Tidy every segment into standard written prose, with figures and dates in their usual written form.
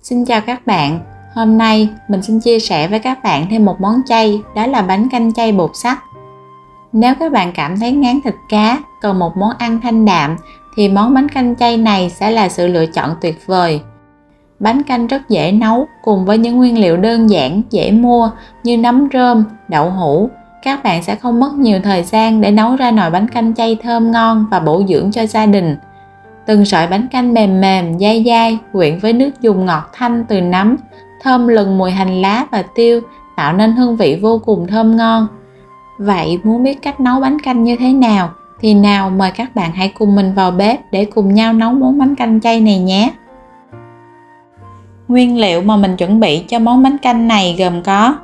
Xin chào các bạn, hôm nay mình xin chia sẻ với các bạn thêm một món chay, đó là bánh canh chay bột sắc. Nếu các bạn cảm thấy ngán thịt cá, cần một món ăn thanh đạm thì món bánh canh chay này sẽ là sự lựa chọn tuyệt vời. Bánh canh rất dễ nấu cùng với những nguyên liệu đơn giản, dễ mua như nấm rơm, đậu hũ. Các bạn sẽ không mất nhiều thời gian để nấu ra nồi bánh canh chay thơm ngon và bổ dưỡng cho gia đình. Từng sợi bánh canh mềm mềm, dai dai, quyện với nước dùng ngọt thanh từ nấm, thơm lừng mùi hành lá và tiêu, tạo nên hương vị vô cùng thơm ngon. Vậy muốn biết cách nấu bánh canh như thế nào thì nào mời các bạn hãy cùng mình vào bếp để cùng nhau nấu món bánh canh chay này nhé. Nguyên liệu mà mình chuẩn bị cho món bánh canh này gồm có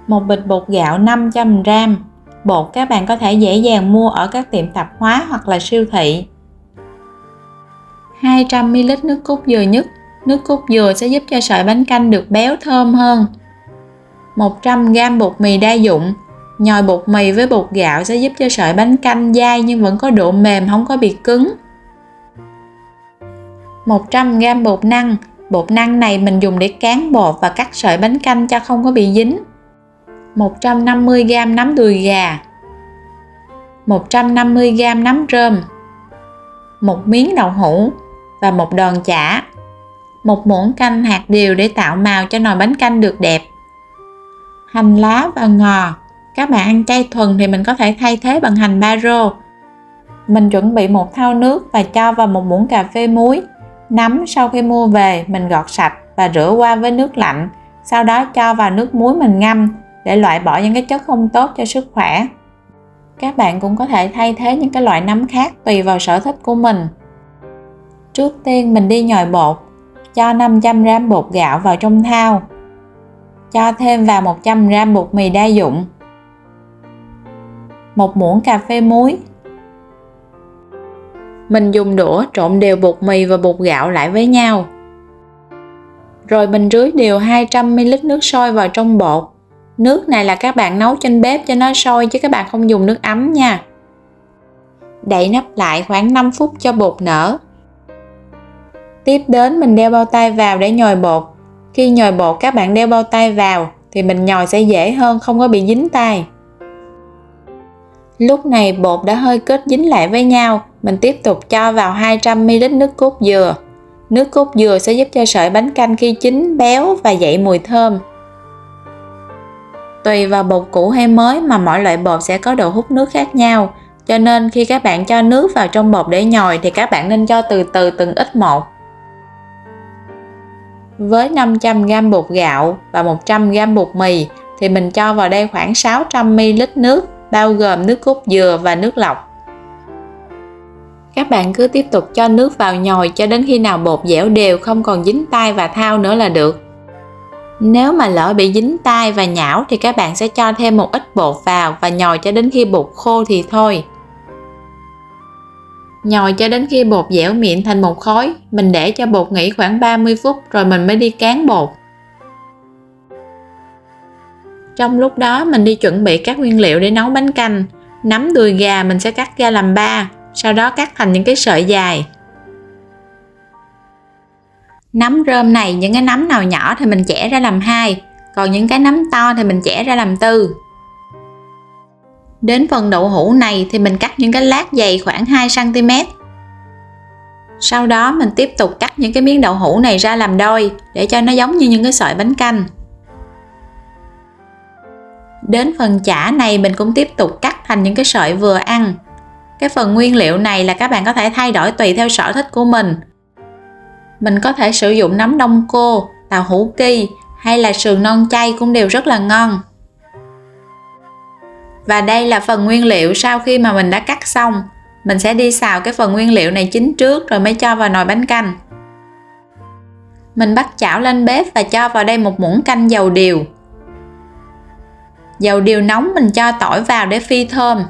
một bịch bột gạo 500g. Bột các bạn có thể dễ dàng mua ở các tiệm tạp hóa hoặc là siêu thị. 200ml nước cốt dừa nhất. Nước cốt dừa sẽ giúp cho sợi bánh canh được béo thơm hơn. 100g bột mì đa dụng. Nhồi bột mì với bột gạo sẽ giúp cho sợi bánh canh dai nhưng vẫn có độ mềm, không có bị cứng. 100g bột năng. Bột năng này mình dùng để cán bột và cắt sợi bánh canh cho không có bị dính. 150g nấm đùi gà. 150g nấm rơm. Một miếng đậu hũ và một đòn chả. Một muỗng canh hạt điều để tạo màu cho nồi bánh canh được đẹp. Hành lá và ngò. Các bạn ăn chay thuần thì mình có thể thay thế bằng hành ba rô. Mình chuẩn bị một thau nước và cho vào một muỗng cà phê muối. Nấm sau khi mua về mình gọt sạch và rửa qua với nước lạnh. Sau đó cho vào nước muối mình ngâm để loại bỏ những cái chất không tốt cho sức khỏe. Các bạn cũng có thể thay thế những cái loại nấm khác tùy vào sở thích của mình. Trước tiên mình đi nhồi bột. Cho 500g bột gạo vào trong thau. Cho thêm vào 100g bột mì đa dụng. Một muỗng cà phê muối. Mình dùng đũa trộn đều bột mì và bột gạo lại với nhau. Rồi mình rưới đều 200ml nước sôi vào trong bột. Nước này là các bạn nấu trên bếp cho nó sôi chứ các bạn không dùng nước ấm nha. Đậy nắp lại khoảng 5 phút cho bột nở. Tiếp đến mình đeo bao tay vào để nhồi bột. Khi nhồi bột các bạn đeo bao tay vào thì mình nhồi sẽ dễ hơn, không có bị dính tay. Lúc này bột đã hơi kết dính lại với nhau. Mình tiếp tục cho vào 200ml nước cốt dừa. Nước cốt dừa sẽ giúp cho sợi bánh canh khi chín béo và dậy mùi thơm. Tùy vào bột cũ hay mới mà mỗi loại bột sẽ có độ hút nước khác nhau. Cho nên khi các bạn cho nước vào trong bột để nhồi thì các bạn nên cho từ từ từng ít một. Với 500g bột gạo và 100g bột mì thì mình cho vào đây khoảng 600ml nước, bao gồm nước cốt dừa và nước lọc. Các bạn cứ tiếp tục cho nước vào nhồi cho đến khi nào bột dẻo đều, không còn dính tay và thau nữa là được. Nếu mà lỡ bị dính tay và nhão thì các bạn sẽ cho thêm một ít bột vào và nhồi cho đến khi bột khô thì thôi. Nhồi cho đến khi bột dẻo mịn thành một khối, mình để cho bột nghỉ khoảng 30 phút rồi mình mới đi cán bột. Trong lúc đó mình đi chuẩn bị các nguyên liệu để nấu bánh canh. Nấm đùi gà mình sẽ cắt ra làm 3, sau đó cắt thành những cái sợi dài. Nấm rơm này, những cái nấm nào nhỏ thì mình chẻ ra làm 2, còn những cái nấm to thì mình chẻ ra làm 4. Đến phần đậu hũ này thì mình cắt những cái lát dày khoảng 2cm. Sau đó mình tiếp tục cắt những cái miếng đậu hũ này ra làm đôi để cho nó giống như những cái sợi bánh canh. Đến phần chả này mình cũng tiếp tục cắt thành những cái sợi vừa ăn. Cái phần nguyên liệu này là các bạn có thể thay đổi tùy theo sở thích của mình. Mình có thể sử dụng nấm đông cô, tàu hũ ki hay là sườn non chay cũng đều rất là ngon. Và đây là phần nguyên liệu sau khi mà mình đã cắt xong. Mình sẽ đi xào cái phần nguyên liệu này chín trước rồi mới cho vào nồi bánh canh. Mình bắt chảo lên bếp và cho vào đây một muỗng canh dầu điều. Dầu điều nóng mình cho tỏi vào để phi thơm.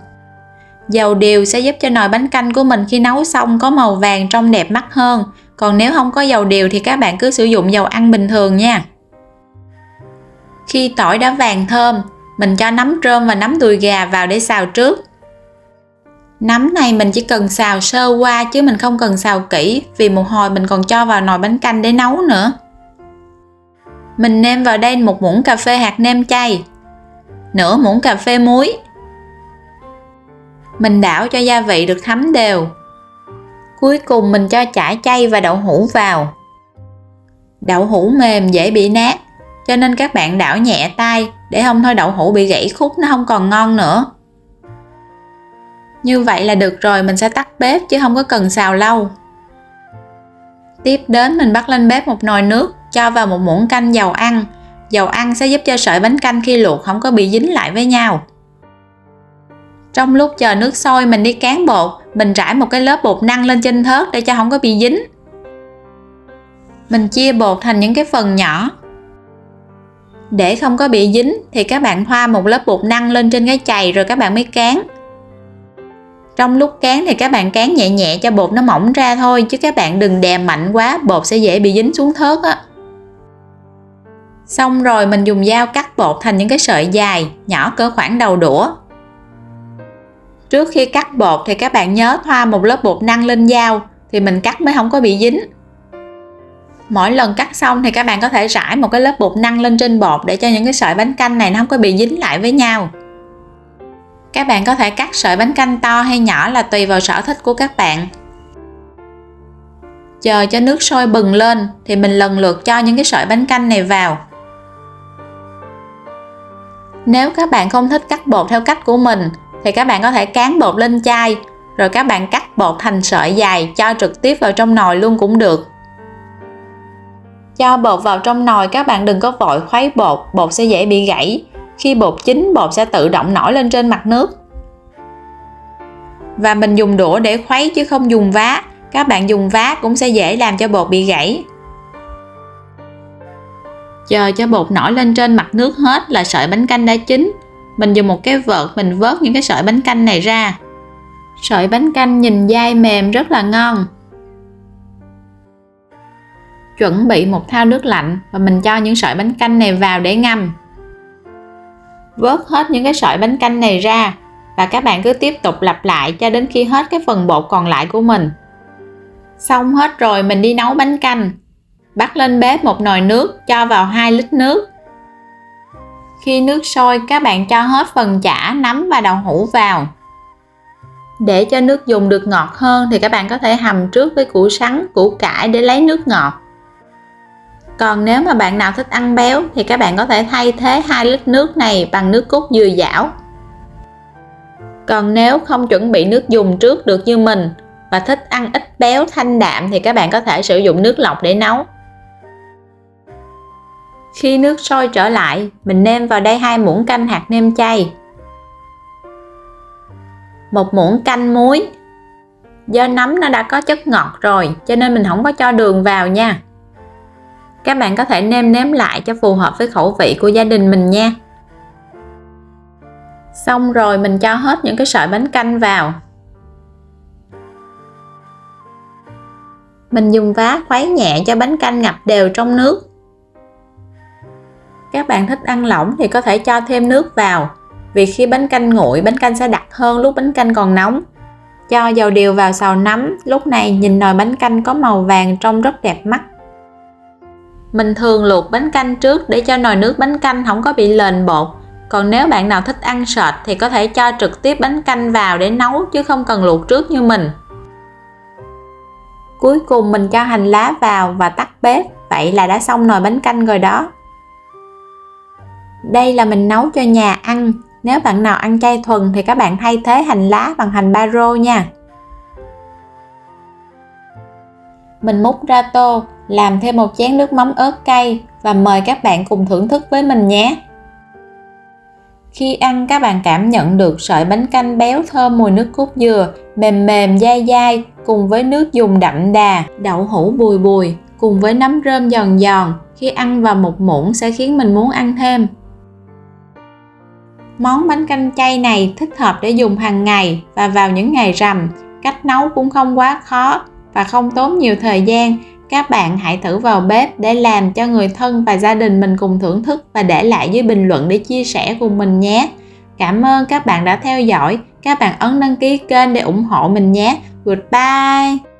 Dầu điều sẽ giúp cho nồi bánh canh của mình khi nấu xong có màu vàng trông đẹp mắt hơn. Còn nếu không có dầu điều thì các bạn cứ sử dụng dầu ăn bình thường nha. Khi tỏi đã vàng thơm, mình cho nấm rơm và nấm đùi gà vào để xào trước. Nấm này mình chỉ cần xào sơ qua chứ mình không cần xào kỹ, vì một hồi mình còn cho vào nồi bánh canh để nấu nữa. Mình nêm vào đây 1 muỗng cà phê hạt nêm chay, nửa muỗng cà phê muối. Mình đảo cho gia vị được thấm đều. Cuối cùng mình cho chả chay và đậu hũ vào. Đậu hũ mềm dễ bị nát, cho nên các bạn đảo nhẹ tay để không thôi đậu hũ bị gãy khúc, nó không còn ngon nữa. Như vậy là được rồi, mình sẽ tắt bếp chứ không có cần xào lâu. Tiếp đến mình bắt lên bếp một nồi nước, cho vào 1 muỗng canh dầu ăn. Dầu ăn sẽ giúp cho sợi bánh canh khi luộc không có bị dính lại với nhau. Trong lúc chờ nước sôi mình đi cán bột, mình trải một cái lớp bột năng lên trên thớt để cho không có bị dính. Mình chia bột thành những cái phần nhỏ. Để không có bị dính thì các bạn thoa một lớp bột năng lên trên cái chày rồi các bạn mới cán. Trong lúc cán thì các bạn cán nhẹ nhẹ cho bột nó mỏng ra thôi, chứ các bạn đừng đè mạnh quá, bột sẽ dễ bị dính xuống thớt á. Xong rồi mình dùng dao cắt bột thành những cái sợi dài, nhỏ cỡ khoảng đầu đũa. Trước khi cắt bột thì các bạn nhớ thoa một lớp bột năng lên dao thì mình cắt mới không có bị dính. Mỗi lần cắt xong thì các bạn có thể rải một cái lớp bột năng lên trên bột để cho những cái sợi bánh canh này nó không có bị dính lại với nhau. Các bạn có thể cắt sợi bánh canh to hay nhỏ là tùy vào sở thích của các bạn. Chờ cho nước sôi bừng lên thì mình lần lượt cho những cái sợi bánh canh này vào. Nếu các bạn không thích cắt bột theo cách của mình thì các bạn có thể cán bột lên chai, rồi các bạn cắt bột thành sợi dài cho trực tiếp vào trong nồi luôn cũng được. Cho bột vào trong nồi các bạn đừng có vội khuấy bột, bột sẽ dễ bị gãy. Khi bột chín bột sẽ tự động nổi lên trên mặt nước. Và mình dùng đũa để khuấy chứ không dùng vá. Các bạn dùng vá cũng sẽ dễ làm cho bột bị gãy. Chờ cho bột nổi lên trên mặt nước hết là sợi bánh canh đã chín. Mình dùng một cái vợt mình vớt những cái sợi bánh canh này ra. Sợi bánh canh nhìn dai mềm rất là ngon. Chuẩn bị một thau nước lạnh và mình cho những sợi bánh canh này vào để ngâm. Vớt hết những cái sợi bánh canh này ra và các bạn cứ tiếp tục lặp lại cho đến khi hết cái phần bột còn lại của mình. Xong hết rồi mình đi nấu bánh canh. Bắt lên bếp một nồi nước, cho vào 2 lít nước. Khi nước sôi các bạn cho hết phần chả, nấm và đậu hũ vào. Để cho nước dùng được ngọt hơn thì các bạn có thể hầm trước với củ sắn, củ cải để lấy nước ngọt. Còn nếu mà bạn nào thích ăn béo thì các bạn có thể thay thế 2 lít nước này bằng nước cốt dừa dảo. Còn nếu không chuẩn bị nước dùng trước được như mình và thích ăn ít béo thanh đạm thì các bạn có thể sử dụng nước lọc để nấu. Khi nước sôi trở lại, mình nêm vào đây 2 muỗng canh hạt nêm chay, 1 muỗng canh muối. Do nấm nó đã có chất ngọt rồi cho nên mình không có cho đường vào nha. Các bạn có thể nêm nếm lại cho phù hợp với khẩu vị của gia đình mình nha. Xong rồi mình cho hết những cái sợi bánh canh vào. Mình dùng vá khuấy nhẹ cho bánh canh ngập đều trong nước. Các bạn thích ăn lỏng thì có thể cho thêm nước vào. Vì khi bánh canh nguội, bánh canh sẽ đặc hơn lúc bánh canh còn nóng. Cho dầu điều vào xào nấm, lúc này nhìn nồi bánh canh có màu vàng trông rất đẹp mắt. Mình thường luộc bánh canh trước để cho nồi nước bánh canh không có bị lềnh bột. Còn nếu bạn nào thích ăn sệt thì có thể cho trực tiếp bánh canh vào để nấu chứ không cần luộc trước như mình. Cuối cùng mình cho hành lá vào và tắt bếp. Vậy là đã xong nồi bánh canh rồi đó. Đây là mình nấu cho nhà ăn. Nếu bạn nào ăn chay thuần thì các bạn thay thế hành lá bằng hành baro nha. Mình múc ra tô, làm thêm một chén nước mắm ớt cay và mời các bạn cùng thưởng thức với mình nhé. Khi ăn các bạn cảm nhận được sợi bánh canh béo thơm mùi nước cốt dừa, mềm mềm dai dai cùng với nước dùng đậm đà, đậu hũ bùi bùi cùng với nấm rơm giòn giòn. Khi ăn vào một muỗng sẽ khiến mình muốn ăn thêm. Món bánh canh chay này thích hợp để dùng hàng ngày và vào những ngày rằm. Cách nấu cũng không quá khó và không tốn nhiều thời gian. Các bạn hãy thử vào bếp để làm cho người thân và gia đình mình cùng thưởng thức và để lại dưới bình luận để chia sẻ cùng mình nhé. Cảm ơn các bạn đã theo dõi. Các bạn ấn đăng ký kênh để ủng hộ mình nhé. Goodbye!